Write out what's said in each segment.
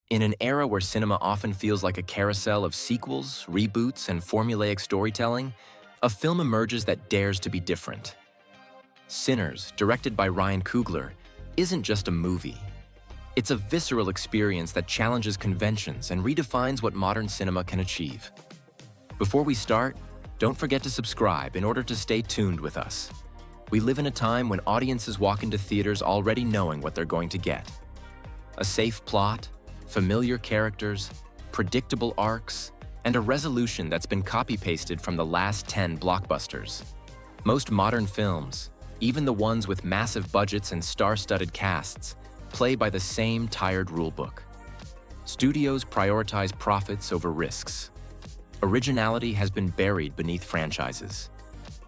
In an era where cinema often feels like a carousel of sequels, reboots, and formulaic storytelling, a film emerges that dares to be different. Sinners, directed by Ryan Coogler, isn't just a movie. It's a visceral experience that challenges conventions and redefines what modern cinema can achieve. Before we start, don't forget to subscribe in order to stay tuned with us. We live in a time when audiences walk into theaters already knowing what they're going to get. A safe plot, familiar characters, predictable arcs, and a resolution that's been copy-pasted from the last 10 blockbusters. Most modern films, even the ones with massive budgets and star-studded casts, play by the same tired rulebook. Studios prioritize profits over risks. Originality has been buried beneath franchises.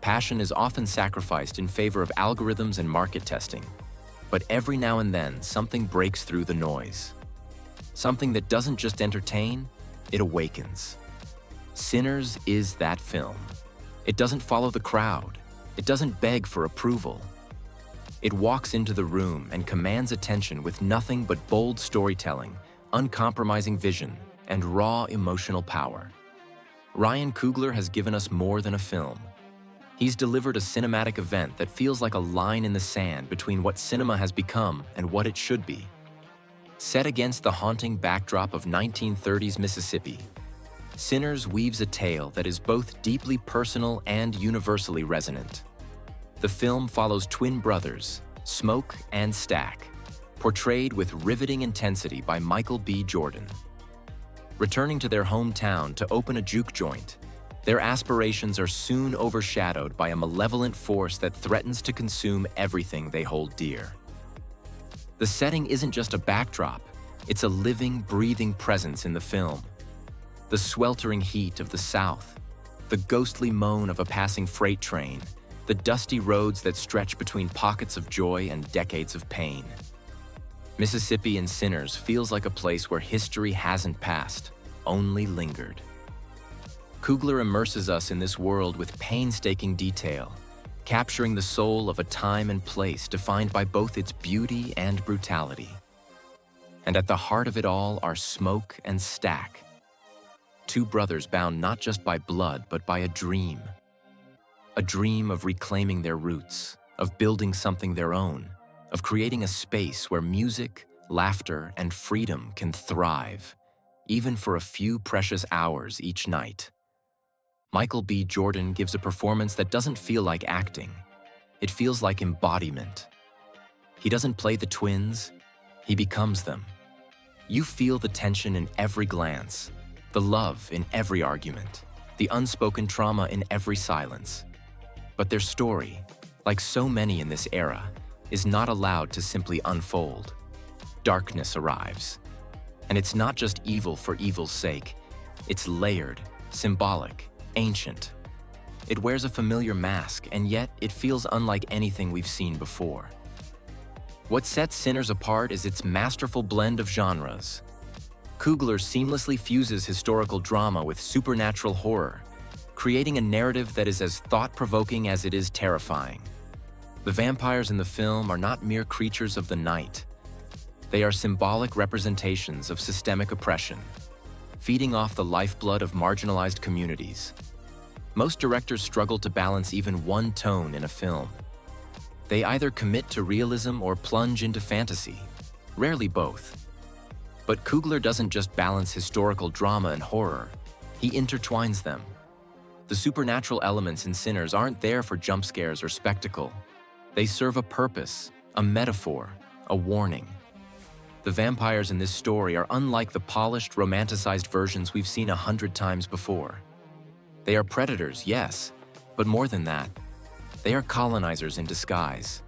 Passion is often sacrificed in favor of algorithms and market testing. But every now and then, something breaks through the noise. Something that doesn't just entertain, it awakens. Sinners is that film. It doesn't follow the crowd. It doesn't beg for approval. It walks into the room and commands attention with nothing but bold storytelling, uncompromising vision, and raw emotional power. Ryan Coogler has given us more than a film. He's delivered a cinematic event that feels like a line in the sand between what cinema has become and what it should be. Set against the haunting backdrop of 1930s Mississippi, Sinners weaves a tale that is both deeply personal and universally resonant. The film follows twin brothers, Smoke and Stack, portrayed with riveting intensity by Michael B. Jordan. Returning to their hometown to open a juke joint, their aspirations are soon overshadowed by a malevolent force that threatens to consume everything they hold dear. The setting isn't just a backdrop, it's a living, breathing presence in the film. The sweltering heat of the South, the ghostly moan of a passing freight train, the dusty roads that stretch between pockets of joy and decades of pain. Mississippi in Sinners feels like a place where history hasn't passed, only lingered. Coogler immerses us in this world with painstaking detail, capturing the soul of a time and place defined by both its beauty and brutality. And at the heart of it all are Smoke and Stack, two brothers bound not just by blood but by a dream of reclaiming their roots, of building something their own, of creating a space where music, laughter, and freedom can thrive, even for a few precious hours each night. Michael B. Jordan gives a performance that doesn't feel like acting. It feels like embodiment. He doesn't play the twins, he becomes them. You feel the tension in every glance, the love in every argument, the unspoken trauma in every silence. But their story, like so many in this era, is not allowed to simply unfold. Darkness arrives. And it's not just evil for evil's sake. It's layered, symbolic, ancient. It wears a familiar mask, and yet it feels unlike anything we've seen before. What sets Sinners apart is its masterful blend of genres. Coogler seamlessly fuses historical drama with supernatural horror, creating a narrative that is as thought-provoking as it is terrifying. The vampires in the film are not mere creatures of the night. They are symbolic representations of systemic oppression, feeding off the lifeblood of marginalized communities. Most directors struggle to balance even one tone in a film. They either commit to realism or plunge into fantasy, rarely both. But Coogler doesn't just balance historical drama and horror, he intertwines them. The supernatural elements in Sinners aren't there for jump scares or spectacle. They serve a purpose, a metaphor, a warning. The vampires in this story are unlike the polished, romanticized versions we've seen 100 times before. They are predators, yes, but more than that, they are colonizers in disguise.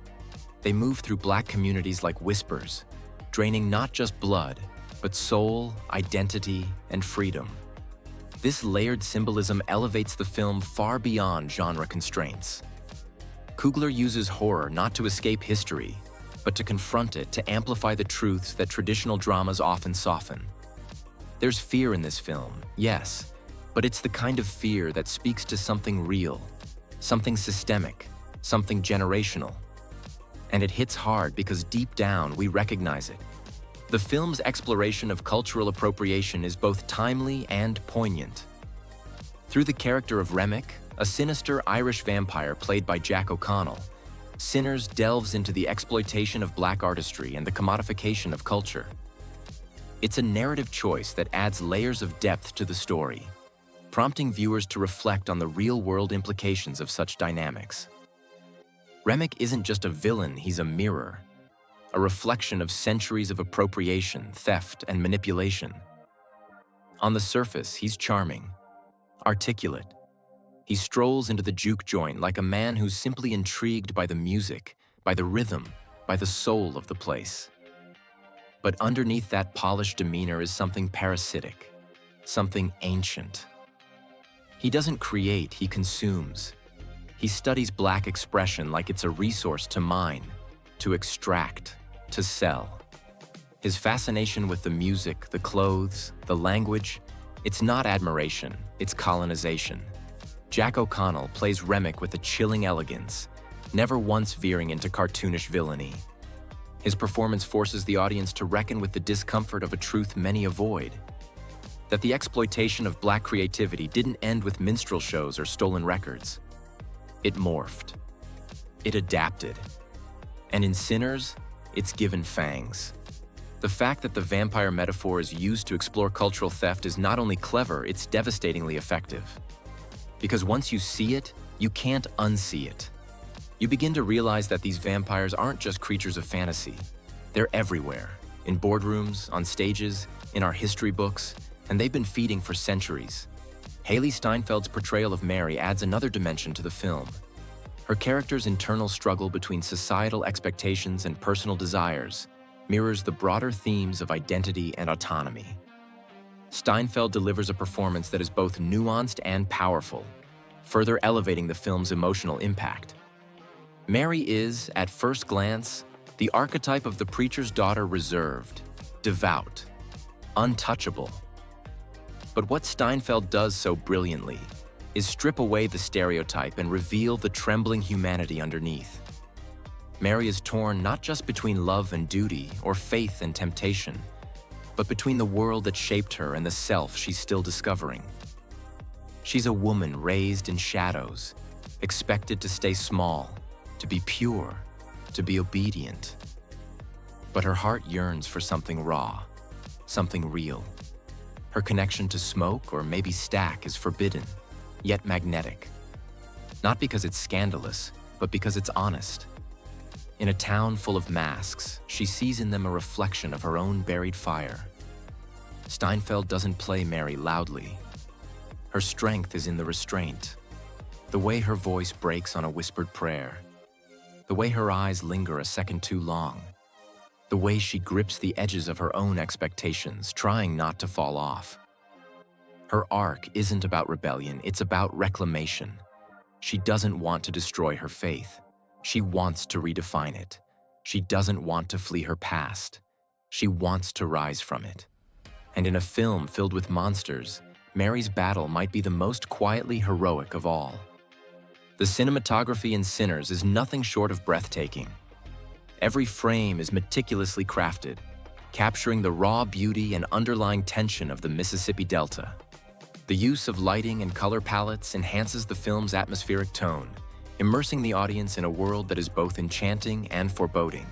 They move through Black communities like whispers, draining not just blood, but soul, identity, and freedom. This layered symbolism elevates the film far beyond genre constraints. Coogler uses horror not to escape history, but to confront it, to amplify the truths that traditional dramas often soften. There's fear in this film, yes, but it's the kind of fear that speaks to something real, something systemic, something generational. And it hits hard because deep down we recognize it. The film's exploration of cultural appropriation is both timely and poignant. Through the character of Remick, a sinister Irish vampire played by Jack O'Connell, Sinners delves into the exploitation of Black artistry and the commodification of culture. It's a narrative choice that adds layers of depth to the story, prompting viewers to reflect on the real-world implications of such dynamics. Remick isn't just a villain, he's a mirror, a reflection of centuries of appropriation, theft, and manipulation. On the surface, he's charming, articulate. He strolls into the juke joint like a man who's simply intrigued by the music, by the rhythm, by the soul of the place. But underneath that polished demeanor is something parasitic, something ancient. He doesn't create, he consumes. He studies Black expression like it's a resource to mine, to extract, to sell. His fascination with the music, the clothes, the language, it's not admiration, it's colonization. Jack O'Connell plays Remick with a chilling elegance, never once veering into cartoonish villainy. His performance forces the audience to reckon with the discomfort of a truth many avoid: that the exploitation of Black creativity didn't end with minstrel shows or stolen records. It morphed. It adapted. And in Sinners, it's given fangs. The fact that the vampire metaphor is used to explore cultural theft is not only clever, it's devastatingly effective. Because once you see it, you can't unsee it. You begin to realize that these vampires aren't just creatures of fantasy. They're everywhere, in boardrooms, on stages, in our history books, and they've been feeding for centuries. Haley Steinfeld's portrayal of Mary adds another dimension to the film. Her character's internal struggle between societal expectations and personal desires mirrors the broader themes of identity and autonomy. Steinfeld delivers a performance that is both nuanced and powerful, further elevating the film's emotional impact. Mary is, at first glance, the archetype of the preacher's daughter, reserved, devout, untouchable. But what Steinfeld does so brilliantly is strip away the stereotype and reveal the trembling humanity underneath. Mary is torn not just between love and duty or faith and temptation, but between the world that shaped her and the self she's still discovering. She's a woman raised in shadows, expected to stay small, to be pure, to be obedient. But her heart yearns for something raw, something real. Her connection to smoke or maybe stack is forbidden, yet magnetic. Not because it's scandalous, but because it's honest. In a town full of masks, she sees in them a reflection of her own buried fire. Steinfeld doesn't play Mary loudly. Her strength is in the restraint, the way her voice breaks on a whispered prayer, the way her eyes linger a second too long, the way she grips the edges of her own expectations, trying not to fall off. Her arc isn't about rebellion, it's about reclamation. She doesn't want to destroy her faith. She wants to redefine it. She doesn't want to flee her past. She wants to rise from it. And in a film filled with monsters, Mary's battle might be the most quietly heroic of all. The cinematography in Sinners is nothing short of breathtaking. Every frame is meticulously crafted, capturing the raw beauty and underlying tension of the Mississippi Delta. The use of lighting and color palettes enhances the film's atmospheric tone, immersing the audience in a world that is both enchanting and foreboding.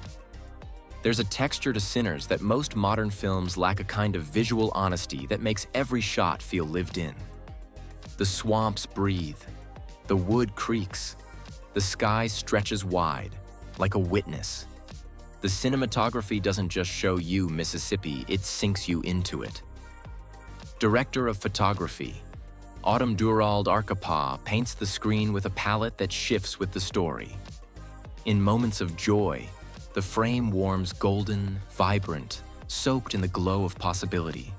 There's a texture to Sinners that most modern films lack, a kind of visual honesty that makes every shot feel lived in. The swamps breathe, the wood creaks, the sky stretches wide, like a witness. The cinematography doesn't just show you Mississippi, it sinks you into it. Director of photography, Autumn Durald Arkapaw paints the screen with a palette that shifts with the story. In moments of joy, the frame warms golden, vibrant, soaked in the glow of possibility.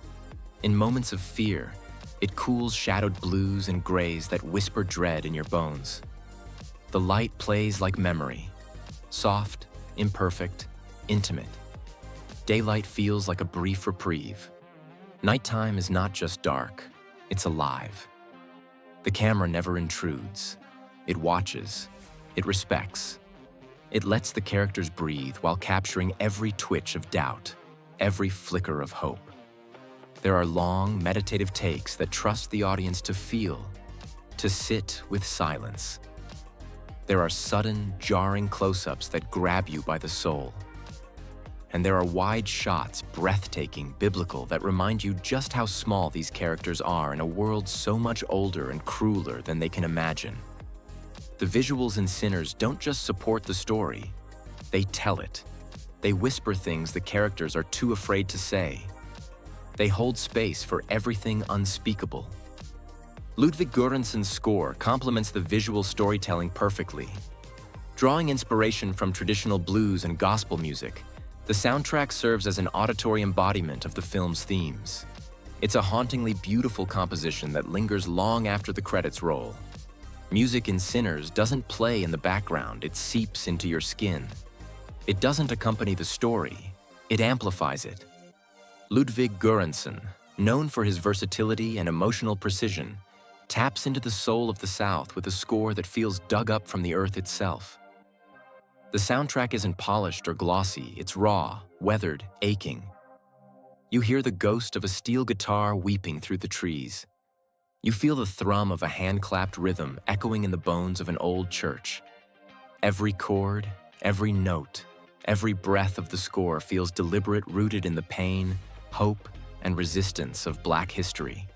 In moments of fear, it cools shadowed blues and grays that whisper dread in your bones. The light plays like memory, soft, imperfect, intimate. Daylight feels like a brief reprieve. Nighttime is not just dark, it's alive. The camera never intrudes. It watches. It respects. It lets the characters breathe while capturing every twitch of doubt, every flicker of hope. There are long, meditative takes that trust the audience to feel, to sit with silence. There are sudden, jarring close-ups that grab you by the soul. And there are wide shots, breathtaking, biblical, that remind you just how small these characters are in a world so much older and crueler than they can imagine. The visuals in Sinners don't just support the story, they tell it. They whisper things the characters are too afraid to say. They hold space for everything unspeakable. Ludwig Göransson's score complements the visual storytelling perfectly. Drawing inspiration from traditional blues and gospel music, the soundtrack serves as an auditory embodiment of the film's themes. It's a hauntingly beautiful composition that lingers long after the credits roll. Music in Sinners doesn't play in the background, it seeps into your skin. It doesn't accompany the story, it amplifies it. Ludwig Göransson, known for his versatility and emotional precision, taps into the soul of the South with a score that feels dug up from the earth itself. The soundtrack isn't polished or glossy, it's raw, weathered, aching. You hear the ghost of a steel guitar weeping through the trees. You feel the thrum of a hand-clapped rhythm echoing in the bones of an old church. Every chord, every note, every breath of the score feels deliberate, rooted in the pain, hope, and resistance of Black history.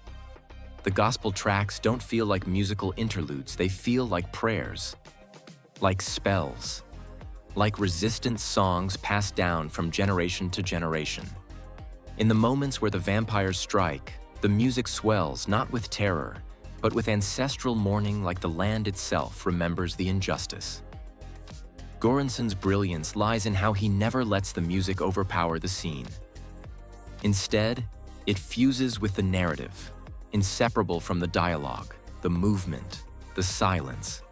The gospel tracks don't feel like musical interludes, they feel like prayers, like spells, like resistant songs passed down from generation to generation. In the moments where the vampires strike, the music swells not with terror, but with ancestral mourning, like the land itself remembers the injustice. Göransson's brilliance lies in how he never lets the music overpower the scene. Instead, it fuses with the narrative, inseparable from the dialogue, the movement, the silence.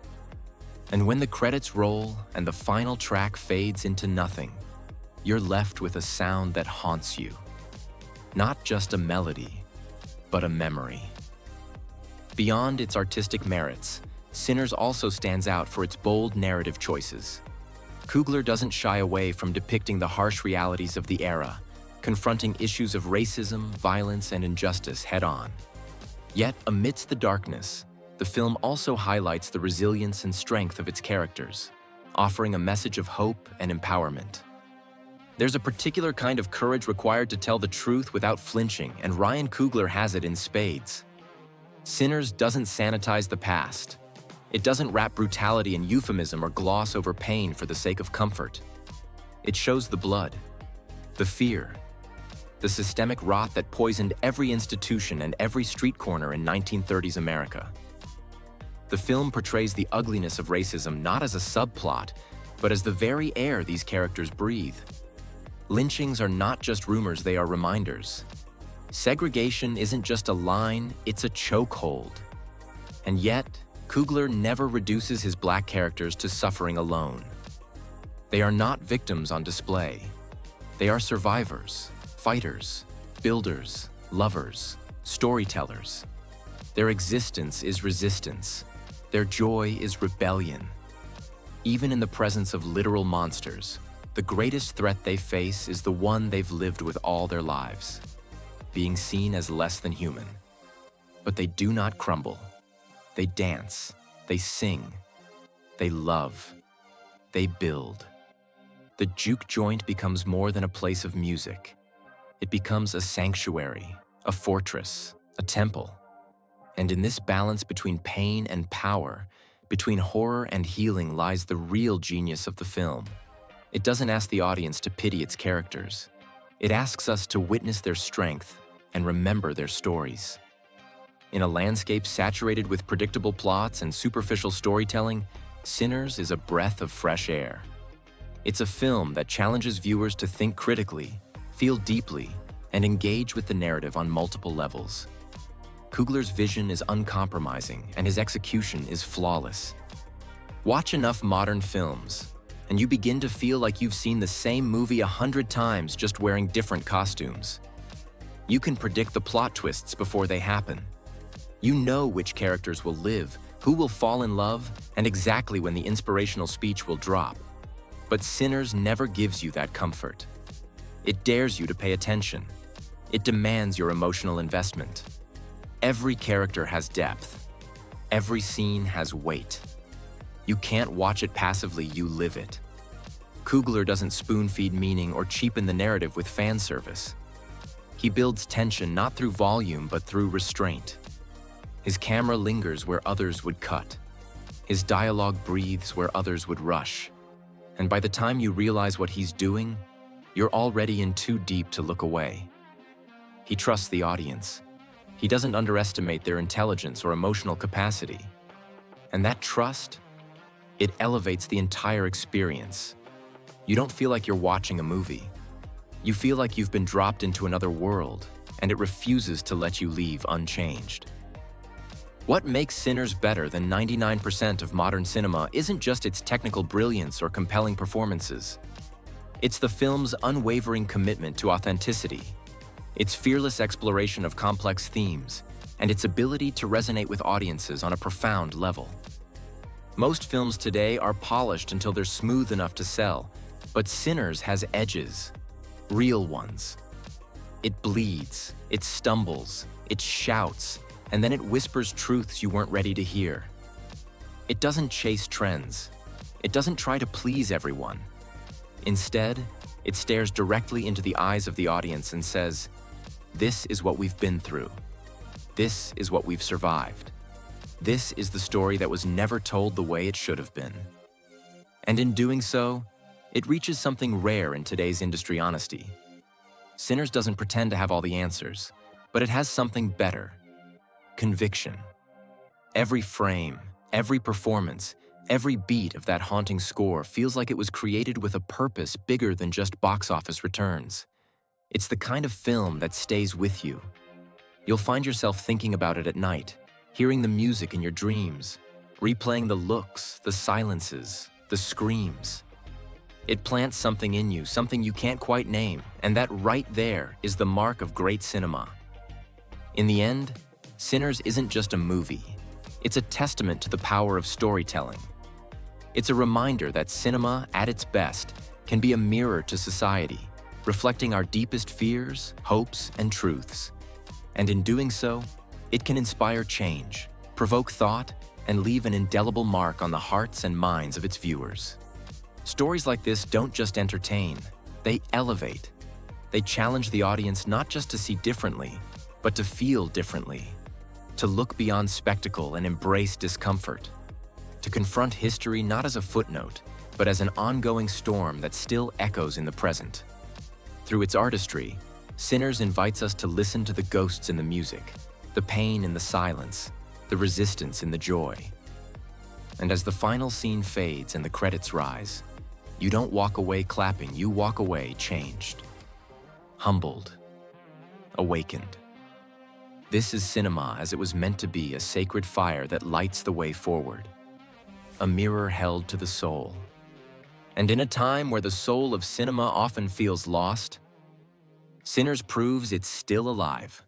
And when the credits roll and the final track fades into nothing, you're left with a sound that haunts you. Not just a melody, but a memory. Beyond its artistic merits, Sinners also stands out for its bold narrative choices. Coogler doesn't shy away from depicting the harsh realities of the era, confronting issues of racism, violence, and injustice head-on. Yet, amidst the darkness, the film also highlights the resilience and strength of its characters, offering a message of hope and empowerment. There's a particular kind of courage required to tell the truth without flinching, and Ryan Coogler has it in spades. Sinners doesn't sanitize the past. It doesn't wrap brutality in euphemism or gloss over pain for the sake of comfort. It shows the blood, the fear, the systemic rot that poisoned every institution and every street corner in 1930s America. The film portrays the ugliness of racism not as a subplot, but as the very air these characters breathe. Lynchings are not just rumors, they are reminders. Segregation isn't just a line, it's a chokehold. And yet, Coogler never reduces his Black characters to suffering alone. They are not victims on display. They are survivors, fighters, builders, lovers, storytellers. Their existence is resistance. Their joy is rebellion. Even in the presence of literal monsters, the greatest threat they face is the one they've lived with all their lives, being seen as less than human. But they do not crumble. They dance, they sing, they love, they build. The juke joint becomes more than a place of music. It becomes a sanctuary, a fortress, a temple. And in this balance between pain and power, between horror and healing, lies the real genius of the film. It doesn't ask the audience to pity its characters. It asks us to witness their strength and remember their stories. In a landscape saturated with predictable plots and superficial storytelling, Sinners is a breath of fresh air. It's a film that challenges viewers to think critically, feel deeply, and engage with the narrative on multiple levels. Coogler's vision is uncompromising, and his execution is flawless. Watch enough modern films, and you begin to feel like you've seen the same movie 100 times, just wearing different costumes. You can predict the plot twists before they happen. You know which characters will live, who will fall in love, and exactly when the inspirational speech will drop. But Sinners never gives you that comfort. It dares you to pay attention. It demands your emotional investment. Every character has depth. Every scene has weight. You can't watch it passively, you live it. Coogler doesn't spoon-feed meaning or cheapen the narrative with fan service. He builds tension not through volume but through restraint. His camera lingers where others would cut. His dialogue breathes where others would rush. And by the time you realize what he's doing, you're already in too deep to look away. He trusts the audience. He doesn't underestimate their intelligence or emotional capacity. And that trust, it elevates the entire experience. You don't feel like you're watching a movie. You feel like you've been dropped into another world, and it refuses to let you leave unchanged. What makes Sinners better than 99% of modern cinema isn't just its technical brilliance or compelling performances. It's the film's unwavering commitment to authenticity, its fearless exploration of complex themes, and its ability to resonate with audiences on a profound level. Most films today are polished until they're smooth enough to sell, but Sinners has edges, real ones. It bleeds, it stumbles, it shouts, and then it whispers truths you weren't ready to hear. It doesn't chase trends. It doesn't try to please everyone. Instead, it stares directly into the eyes of the audience and says, "This is what we've been through. This is what we've survived. This is the story that was never told the way it should have been." And in doing so, it reaches something rare in today's industry honesty. Sinners doesn't pretend to have all the answers, but it has something better: conviction. Every frame, every performance, every beat of that haunting score feels like it was created with a purpose bigger than just box office returns. It's the kind of film that stays with you. You'll find yourself thinking about it at night, hearing the music in your dreams, replaying the looks, the silences, the screams. It plants something in you, something you can't quite name, and that right there is the mark of great cinema. In the end, Sinners isn't just a movie. It's a testament to the power of storytelling. It's a reminder that cinema, at its best, can be a mirror to society, reflecting our deepest fears, hopes, and truths. And in doing so, it can inspire change, provoke thought, and leave an indelible mark on the hearts and minds of its viewers. Stories like this don't just entertain, they elevate. They challenge the audience not just to see differently, but to feel differently, to look beyond spectacle and embrace discomfort, to confront history not as a footnote, but as an ongoing storm that still echoes in the present. Through its artistry, Sinners invites us to listen to the ghosts in the music, the pain in the silence, the resistance in the joy. And as the final scene fades and the credits rise, you don't walk away clapping, you walk away changed, humbled, awakened. This is cinema as it was meant to be, a sacred fire that lights the way forward, a mirror held to the soul. And in a time where the soul of cinema often feels lost, Sinners proves it's still alive,